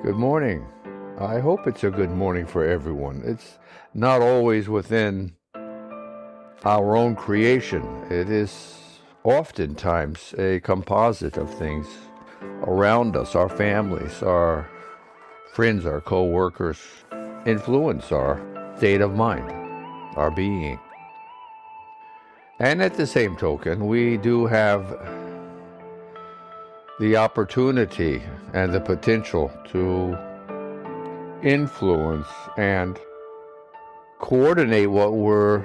Good morning. I hope it's a good morning for everyone. It's not always within our own creation. It is oftentimes a composite of things around us. Our families, our friends, our co-workers influence our state of mind, our being. And at the same token, we do have the opportunity and the potential to influence and coordinate what we're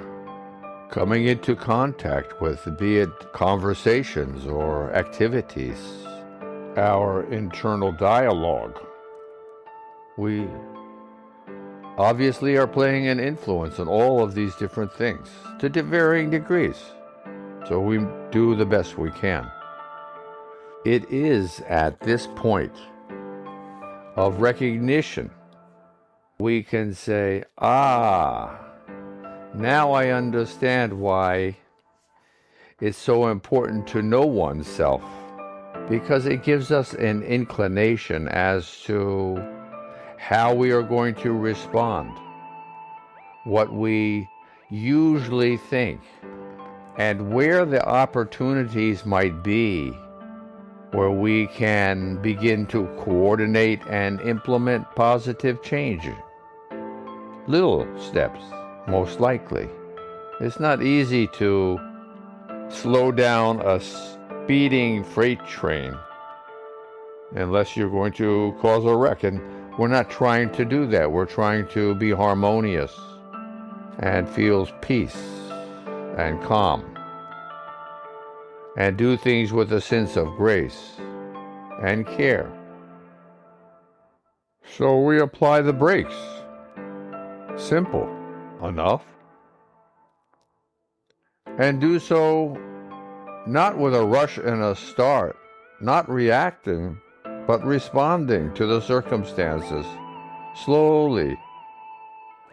coming into contact with, be it conversations or activities, our internal dialogue. We obviously are playing an influence on all of these different things to varying degrees. So we do the best we can. It is at this point of recognition we can say, now I understand why it's so important to know oneself, because it gives us an inclination as to how we are going to respond, what we usually think, and where the opportunities might be where we can begin to coordinate and implement positive change. Little steps, most likely. It's not easy to slow down a speeding freight train unless you're going to cause a wreck. And we're not trying to do that. We're trying to be harmonious and feel peace and calm, and do things with a sense of grace and care. So we apply the brakes. Simple enough. And do so not with a rush and a start, not reacting, but responding to the circumstances, slowly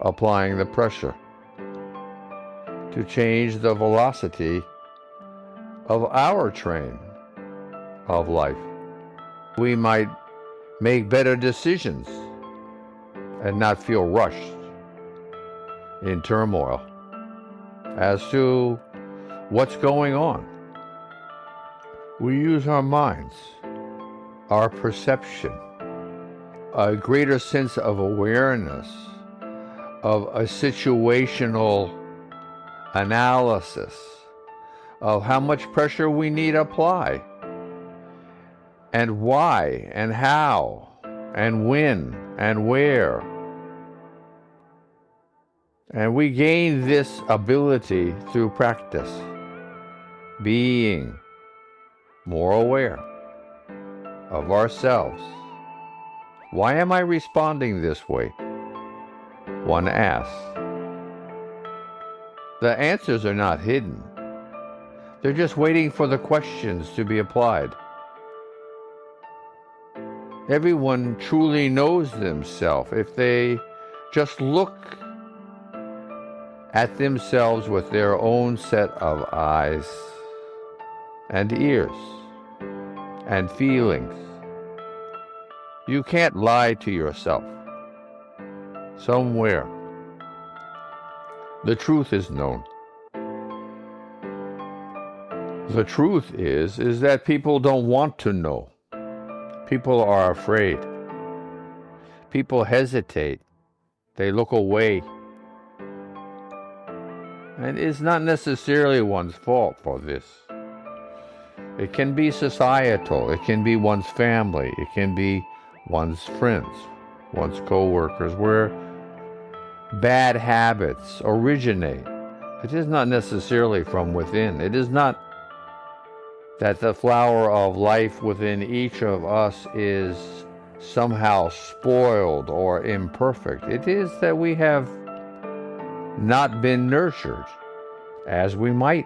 applying the pressure to change the velocity of our train of life. We might make better decisions and not feel rushed in turmoil as to what's going on. We use our minds, our perception, a greater sense of awareness, of a situational analysis of how much pressure we need to apply, and why, and how, and when, and where. And we gain this ability through practice, being more aware of ourselves. Why am I responding this way? One asks. The answers are not hidden. They're just waiting for the questions to be applied. Everyone truly knows themselves if they just look at themselves with their own set of eyes and ears and feelings. You can't lie to yourself. Somewhere, the truth is known. The truth is that people don't want to know. People are afraid. People hesitate. They look away. And it's not necessarily one's fault for this. It can be societal. It can be one's family. It can be one's friends, one's co-workers, where bad habits originate. It is not necessarily from within. It is not that the flower of life within each of us is somehow spoiled or imperfect. It is that we have not been nurtured as we might.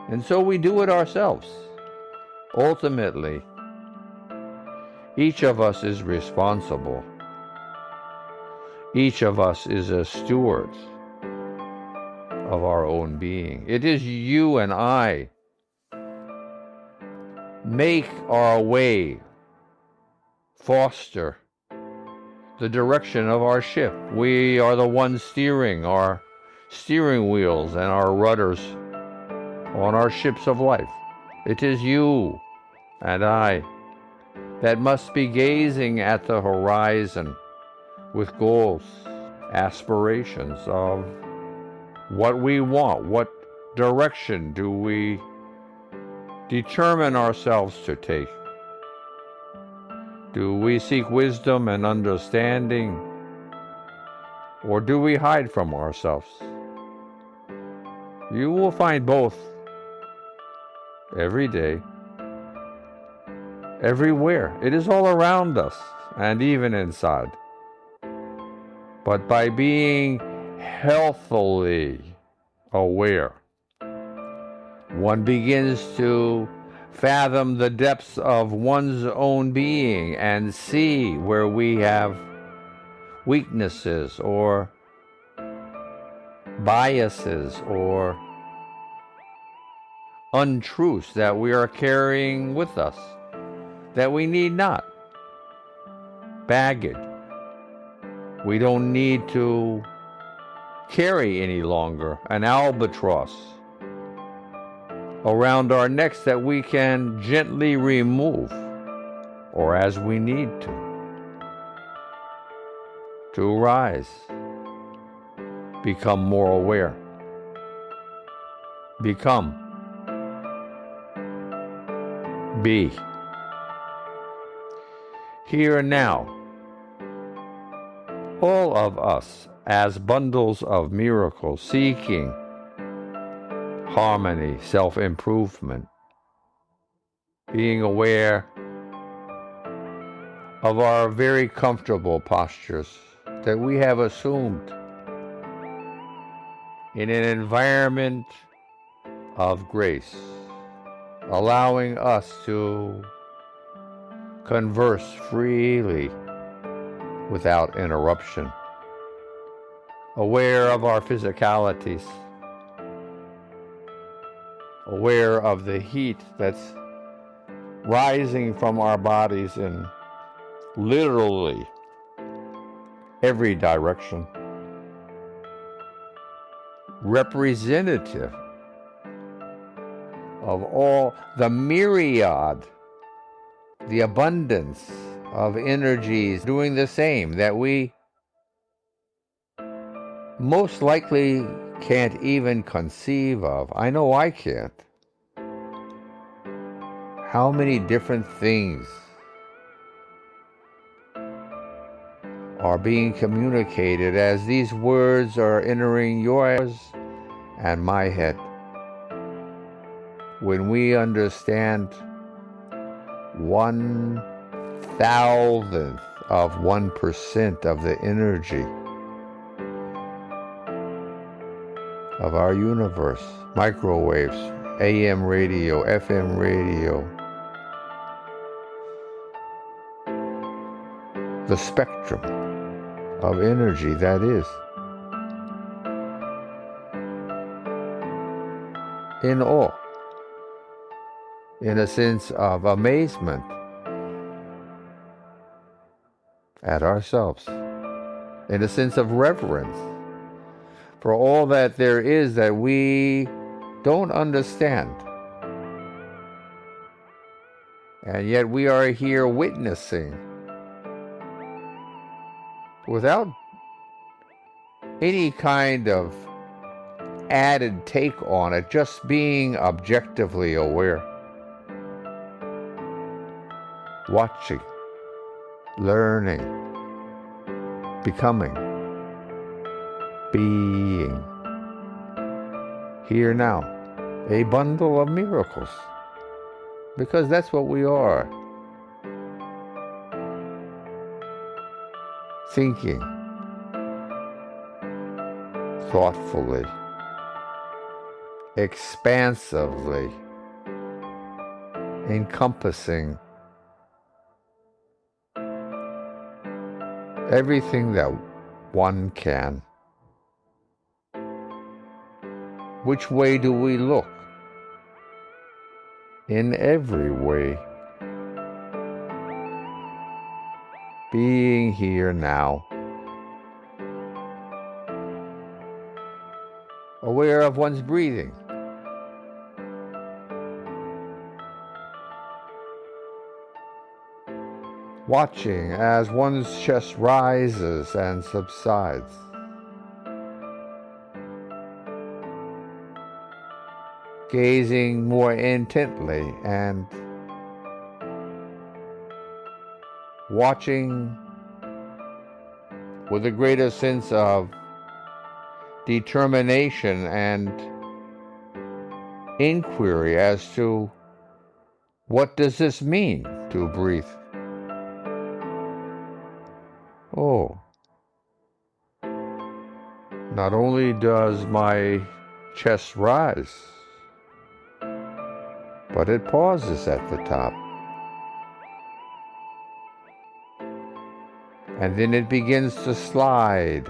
And so we do it ourselves. Ultimately, each of us is responsible. Each of us is a steward of our own being. It is you and I make our way foster the direction of our ship. We are the ones steering our steering wheels and our rudders on our ships of life. It is you and I that must be gazing at the horizon with goals, aspirations of what we want, what direction do we determine ourselves to take. Do we seek wisdom and understanding, or do we hide from ourselves? You will find both every day, everywhere. It is all around us and even inside. But by being healthily aware, one begins to fathom the depths of one's own being and see where we have weaknesses or biases or untruths that we are carrying with us that we need not. Baggage. We don't need to carry any longer an albatross around our necks that we can gently remove, or as we need to rise, become more aware, be here and now. All of us as bundles of miracles seeking harmony, self-improvement, being aware of our very comfortable postures that we have assumed in an environment of grace, allowing us to converse freely without interruption, aware of our physicalities, aware of the heat that's rising from our bodies in literally every direction, representative of all the myriad, the abundance of energies doing the same that we most likely can't even conceive of. I know I can't. How many different things are being communicated as these words are entering yours and my head? When we understand 1,000th of 1% of the energy of our universe, microwaves, AM radio, FM radio, the spectrum of energy that is, in awe, in a sense of amazement at ourselves, in a sense of reverence for all that there is that we don't understand. And yet we are here witnessing without any kind of added take on it, just being objectively aware, watching, learning, becoming, being here now, a bundle of miracles, because that's what we are. Thinking thoughtfully, expansively, encompassing everything that one can. Which way do we look? In every way. being here now, aware of one's breathing, watching as one's chest rises and subsides, gazing more intently and watching with a greater sense of determination and inquiry as to what does this mean to breathe. Oh, not only does my chest rise, but it pauses at the top. And then it begins to slide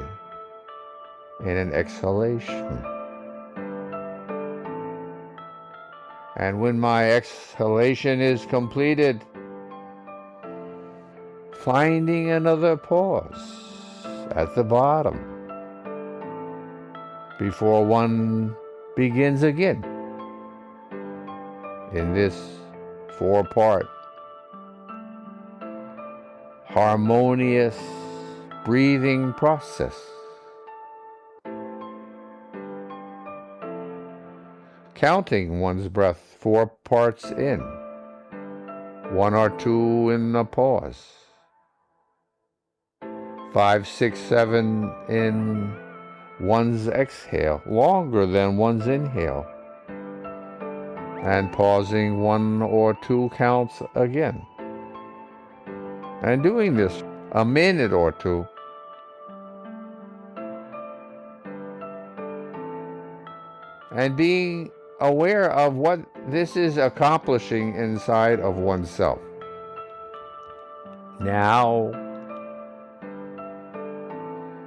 in an exhalation. And when my exhalation is completed, finding another pause at the bottom before one begins again in this four-part harmonious breathing process. Counting one's breath 4 parts in, 1 or 2 in a pause, 5, 6, 7 in one's exhale, longer than one's inhale, and pausing 1 or 2 counts again. And doing this a minute or 2, and being aware of what this is accomplishing inside of oneself. Now,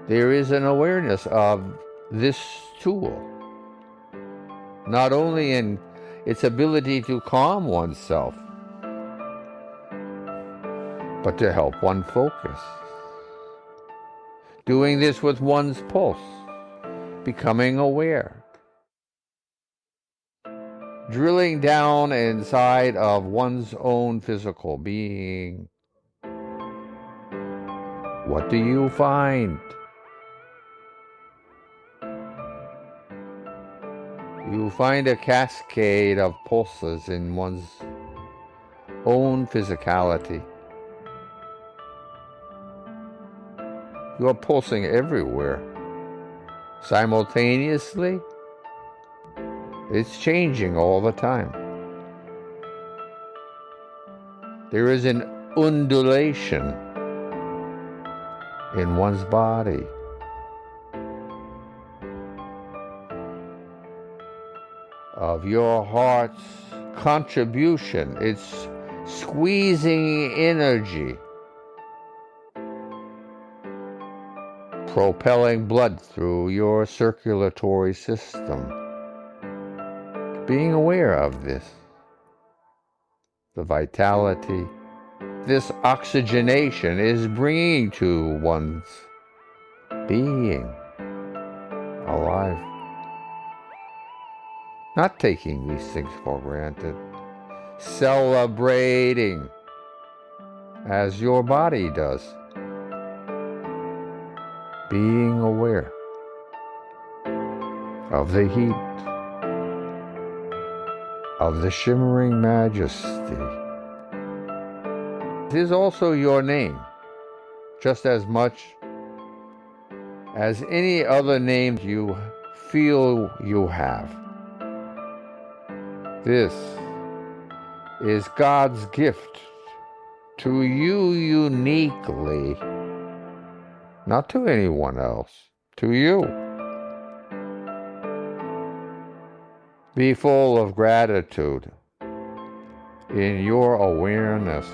there is an awareness of this tool, not only in its ability to calm oneself, but to help one focus. Doing this with one's pulse, becoming aware, drilling down inside of one's own physical being. What do you find? You find a cascade of pulses in one's own physicality. You are pulsing everywhere. Simultaneously, it's changing all the time. There is an undulation in one's body. Of your heart's contribution. It's squeezing energy, propelling blood through your circulatory system. Being aware of this, the vitality this oxygenation is bringing to one's being alive. Not taking these things for granted, celebrating as your body does, being aware of the heat, of the shimmering majesty. It is also your name, just as much as any other name you feel you have. This is God's gift to you uniquely, not to anyone else, to you. Be full of gratitude in your awareness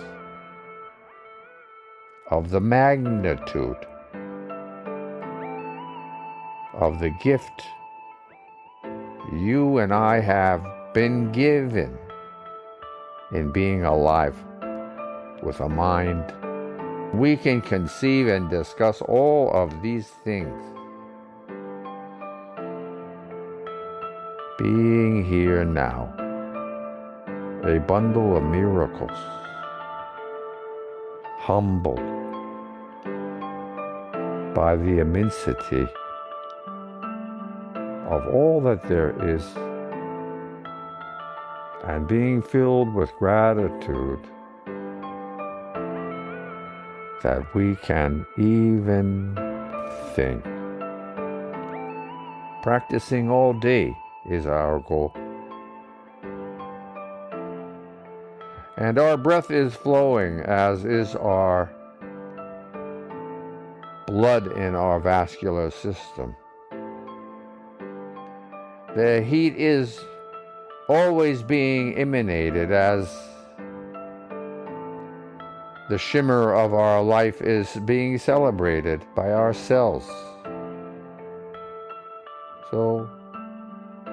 of the magnitude of the gift you and I have been given in being alive with a mind We can conceive and discuss all of these things. Being here now, a bundle of miracles, humbled by the immensity of all that there is, and being filled with gratitude that we can even think. Practicing all day is our goal. And our breath is flowing, as is our blood in our vascular system. The heat is always being emanated as the shimmer of our life is being celebrated by our cells. So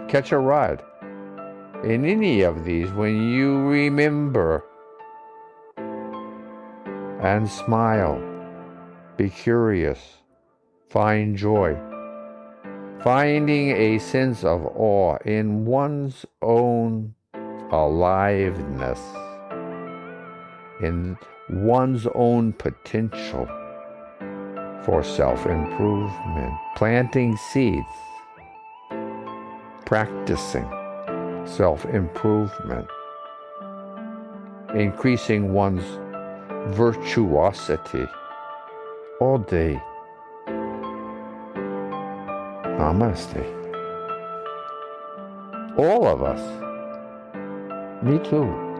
catch a ride in any of these when you remember, and smile, be curious, find joy, finding a sense of awe in one's own aliveness, in one's own potential for self-improvement, planting seeds, practicing self-improvement, increasing one's virtuosity all day. Namaste. All of us. Me too.